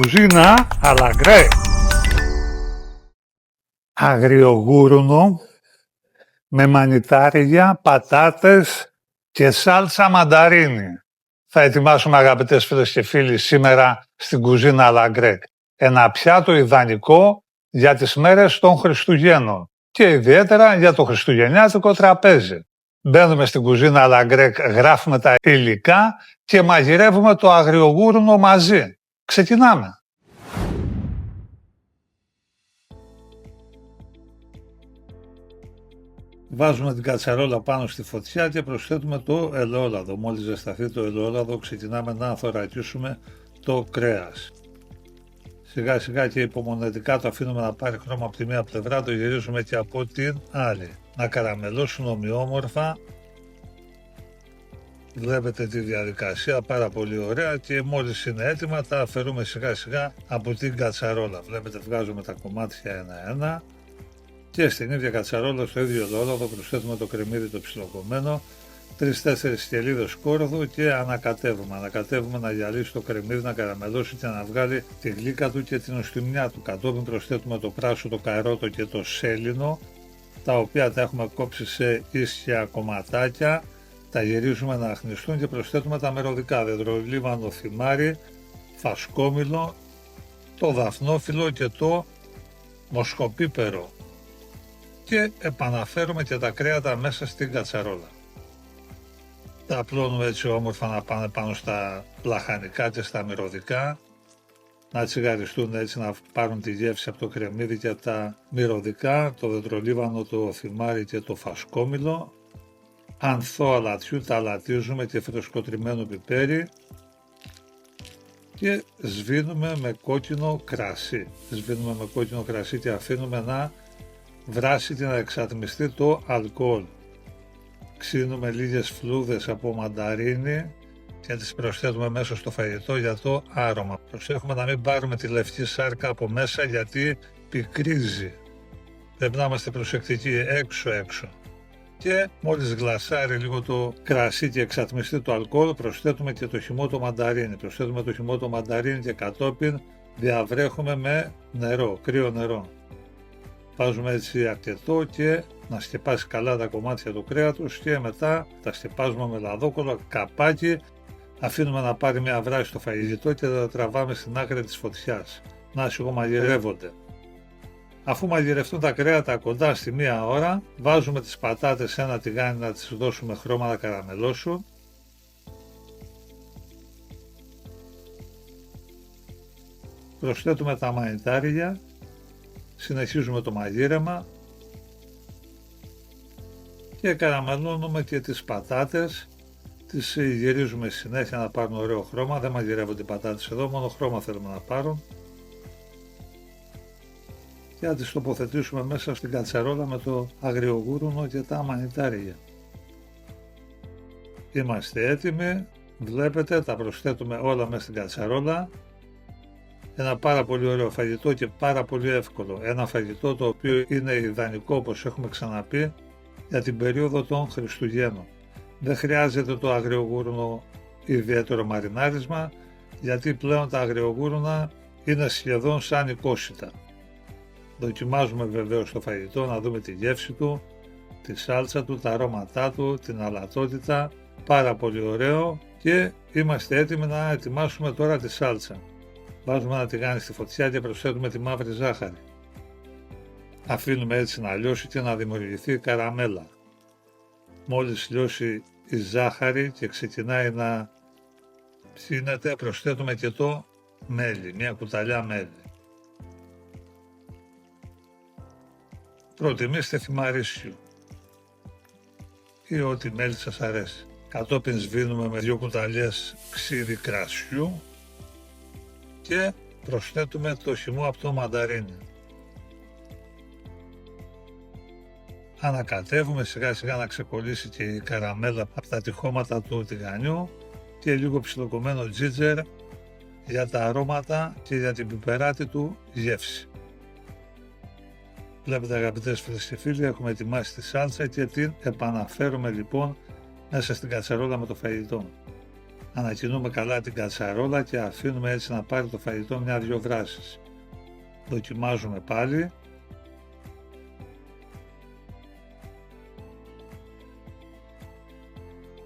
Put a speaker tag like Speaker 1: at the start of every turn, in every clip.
Speaker 1: Κουζίνα αλαγκρέ. Αγριογούρουνο με μανιτάρια, πατάτες και σάλτσα μανταρίνι. Θα ετοιμάσουμε, αγαπητές φίλες και φίλοι, σήμερα στην κουζίνα αλαγκρέ. Ένα πιάτο ιδανικό για τις μέρες των Χριστουγέννων και ιδιαίτερα για το χριστουγεννιάτικο τραπέζι. Μπαίνουμε στην κουζίνα αλαγκρέ, γράφουμε τα υλικά και μαγειρεύουμε το αγριογούρουνο μαζί. Ξεκινάμε. Βάζουμε την κατσαρόλα πάνω στη φωτιά και προσθέτουμε το ελαιόλαδο. Μόλις ζεσταθεί το ελαιόλαδο, ξεκινάμε να θωρακίσουμε το κρέας. Σιγά σιγά και υπομονετικά το αφήνουμε να πάρει χρώμα από τη μία πλευρά, το γυρίζουμε και από την άλλη. Να καραμελώσουν ομοιόμορφα. Βλέπετε τη διαδικασία, πάρα πολύ ωραία, και μόλις είναι έτοιμα τα αφαιρούμε σιγά σιγά από την κατσαρόλα. Βλέπετε, βγάζουμε τα κομμάτια ένα-ένα και στην ίδια κατσαρόλα, στο ίδιο ελαιόλαδο, προσθέτουμε το κρεμμύδι το ψιλοκομμένο, 3-4 σκελίδες σκόρδου και ανακατεύουμε. Ανακατεύουμε να γυαλίσει το κρεμμύδι, να καραμελώσει και να βγάλει τη γλύκα του και την οστιμιά του. Κατόπιν προσθέτουμε το πράσο, το καρότο και το σέλινο, τα οποία τα έχουμε κόψει σε ίσια κομματάκια. Τα γυρίζουμε να αχνιστούν και προσθέτουμε τα μυρωδικά, δεντρολίβανο, θυμάρι, φασκόμηλο, το δαφνόφυλλο και το μοσχοπίπερο. Και επαναφέρουμε και τα κρέατα μέσα στην κατσαρόλα. Τα απλώνουμε έτσι όμορφα να πάνε πάνω στα λαχανικά και στα μυρωδικά, να τσιγαριστούν έτσι, να πάρουν τη γεύση από το κρεμμύδι και τα μυρωδικά, το δεντρολίβανο, το θυμάρι και το φασκόμηλο. Ανθό αλατιού τα αλατίζουμε και φρεσκοτριμμένο πιπέρι και σβήνουμε με κόκκινο κρασί. Σβήνουμε με κόκκινο κρασί και αφήνουμε να βράσει και να εξατμιστεί το αλκοόλ. Ξύνουμε λίγες φλούδες από μανταρίνι και τις προσθέτουμε μέσα στο φαγητό για το άρωμα. Προσέχουμε να μην πάρουμε τη λευκή σάρκα από μέσα γιατί πικρίζει. Πρέπει να είμαστε προσεκτικοί έξω. Και μόλις γλασάρει λίγο το κρασί και εξατμιστεί το αλκοόλ, προσθέτουμε και το χυμό το μανταρίνι. Προσθέτουμε το χυμό το μανταρίνι και κατόπιν διαβρέχουμε με νερό, κρύο νερό. Βάζουμε έτσι αρκετό και να σκεπάσει καλά τα κομμάτια του κρέατος και μετά τα σκεπάζουμε με λαδόκολλο, καπάκι, αφήνουμε να πάρει μια βράση στο φαγητό και τα τραβάμε στην άκρη της φωτιάς, να σιγομαγειρεύονται. Αφού μαγειρευτούν τα κρέατα κοντά στη μία ώρα, βάζουμε τις πατάτες σε ένα τηγάνι να τις δώσουμε χρώμα να καραμελώσουν. Προσθέτουμε τα μανιτάρια, συνεχίζουμε το μαγείρεμα και καραμελώνουμε και τις πατάτες, τις γυρίζουμε συνέχεια να πάρουν ωραίο χρώμα. Δεν μαγειρεύονται οι πατάτες εδώ, μόνο χρώμα θέλουμε να πάρουν. Και να τις τοποθετήσουμε μέσα στην κατσαρόλα με το αγριογούρουνο και τα μανιτάρια. Είμαστε έτοιμοι, βλέπετε, τα προσθέτουμε όλα μέσα στην κατσαρόλα. Ένα πάρα πολύ ωραίο φαγητό και πάρα πολύ εύκολο. Ένα φαγητό το οποίο είναι ιδανικό, όπως έχουμε ξαναπεί, για την περίοδο των Χριστουγέννων. Δεν χρειάζεται το αγριογούρουνο ιδιαίτερο μαρινάρισμα, γιατί πλέον τα αγριογούρουνα είναι σχεδόν σαν οικόσιτα. Δοκιμάζουμε βεβαίως το φαγητό, να δούμε τη γεύση του, τη σάλτσα του, τα αρώματά του, την αλατότητα. Πάρα πολύ ωραίο και είμαστε έτοιμοι να ετοιμάσουμε τώρα τη σάλτσα. Βάζουμε ένα τηγάνι στη φωτιά και προσθέτουμε τη μαύρη ζάχαρη. Αφήνουμε έτσι να λιώσει και να δημιουργηθεί καραμέλα. Μόλις λιώσει η ζάχαρη και ξεκινάει να ψήνεται, προσθέτουμε και το μέλι, μια κουταλιά μέλι. Προτιμήστε θυμαρίσιο ή ό,τι μέλι σας αρέσει. Κατόπιν σβήνουμε με 2 κουταλιές ξύδι κρασιού και προσθέτουμε το χυμό από το μανταρίνι. Ανακατεύουμε σιγά σιγά να ξεκολλήσει και η καραμέλα από τα τυχώματα του τηγανιού και λίγο ψιλοκομμένο τζίτζερ για τα αρώματα και για την πιπεράτη του γεύση. Βλέπετε, αγαπητές φίλες και φίλοι, έχουμε ετοιμάσει τη σάλτσα και την επαναφέρουμε λοιπόν μέσα στην κατσαρόλα με το φαγητό. Ανακοινούμε καλά την κατσαρόλα και αφήνουμε έτσι να πάρει το φαγητό μια-δυο βράσεις. Δοκιμάζουμε πάλι.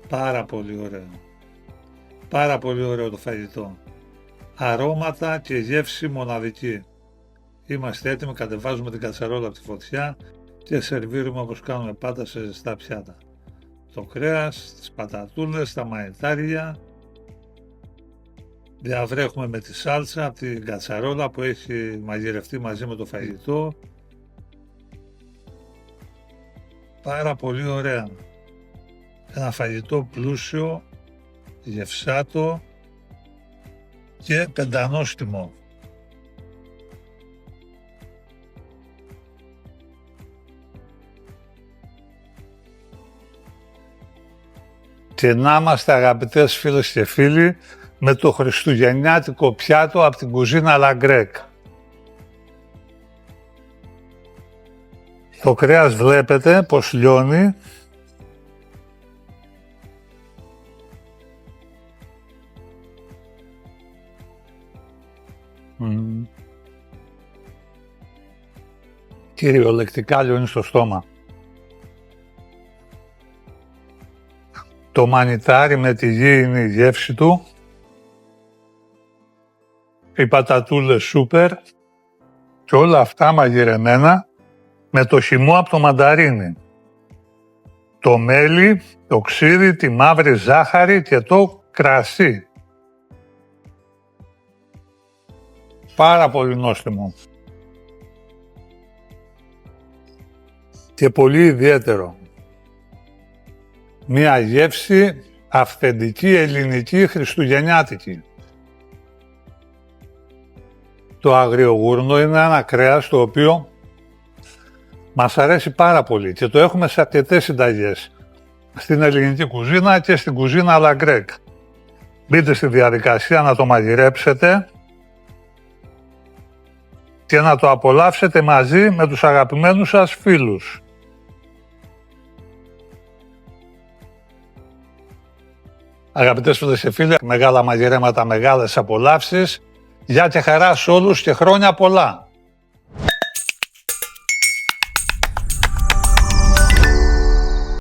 Speaker 1: Πάρα πολύ ωραίο. Πάρα πολύ ωραίο το φαγητό. Αρώματα και γεύση μοναδική. Είμαστε έτοιμοι, κατεβάζουμε την κατσαρόλα από τη φωτιά και σερβίρουμε όπως κάνουμε πάντα σε ζεστά πιάτα. Το κρέας, τις πατατούλες, τα μανιτάρια. Διαβρέχουμε με τη σάλτσα από την κατσαρόλα που έχει μαγειρευτεί μαζί με το φαγητό. Πάρα πολύ ωραία. Ένα φαγητό πλούσιο, γευσάτο και πεντανόστιμο. Και να είμαστε, αγαπητές φίλες και φίλοι, με το χριστουγεννιάτικο πιάτο από την κουζίνα La Grecque. Το κρέας βλέπετε πως λιώνει. Κυριολεκτικά λιώνει στο στόμα. Το μανιτάρι με τη γήινη γεύση του. Οι πατατούλες σούπερ. Και όλα αυτά μαγειρεμένα με το χυμό από το μανταρίνι. Το μέλι, το ξύδι, τη μαύρη ζάχαρη και το κρασί. Πάρα πολύ νόστιμο. Και πολύ ιδιαίτερο. Μία γεύση αυθεντική, ελληνική, χριστουγεννιάτικη. Το αγριογούρνο είναι ένα κρέας το οποίο μας αρέσει πάρα πολύ και το έχουμε σε αρκετές συνταγές. Στην ελληνική κουζίνα και στην κουζίνα La Grecque. Μπείτε στη διαδικασία να το μαγειρέψετε και να το απολαύσετε μαζί με τους αγαπημένους σας φίλους. Αγαπητές φίλες και φίλοι, μεγάλα μαγειρέματα, μεγάλες απολαύσεις. Γεια και χαρά σε όλους και χρόνια πολλά!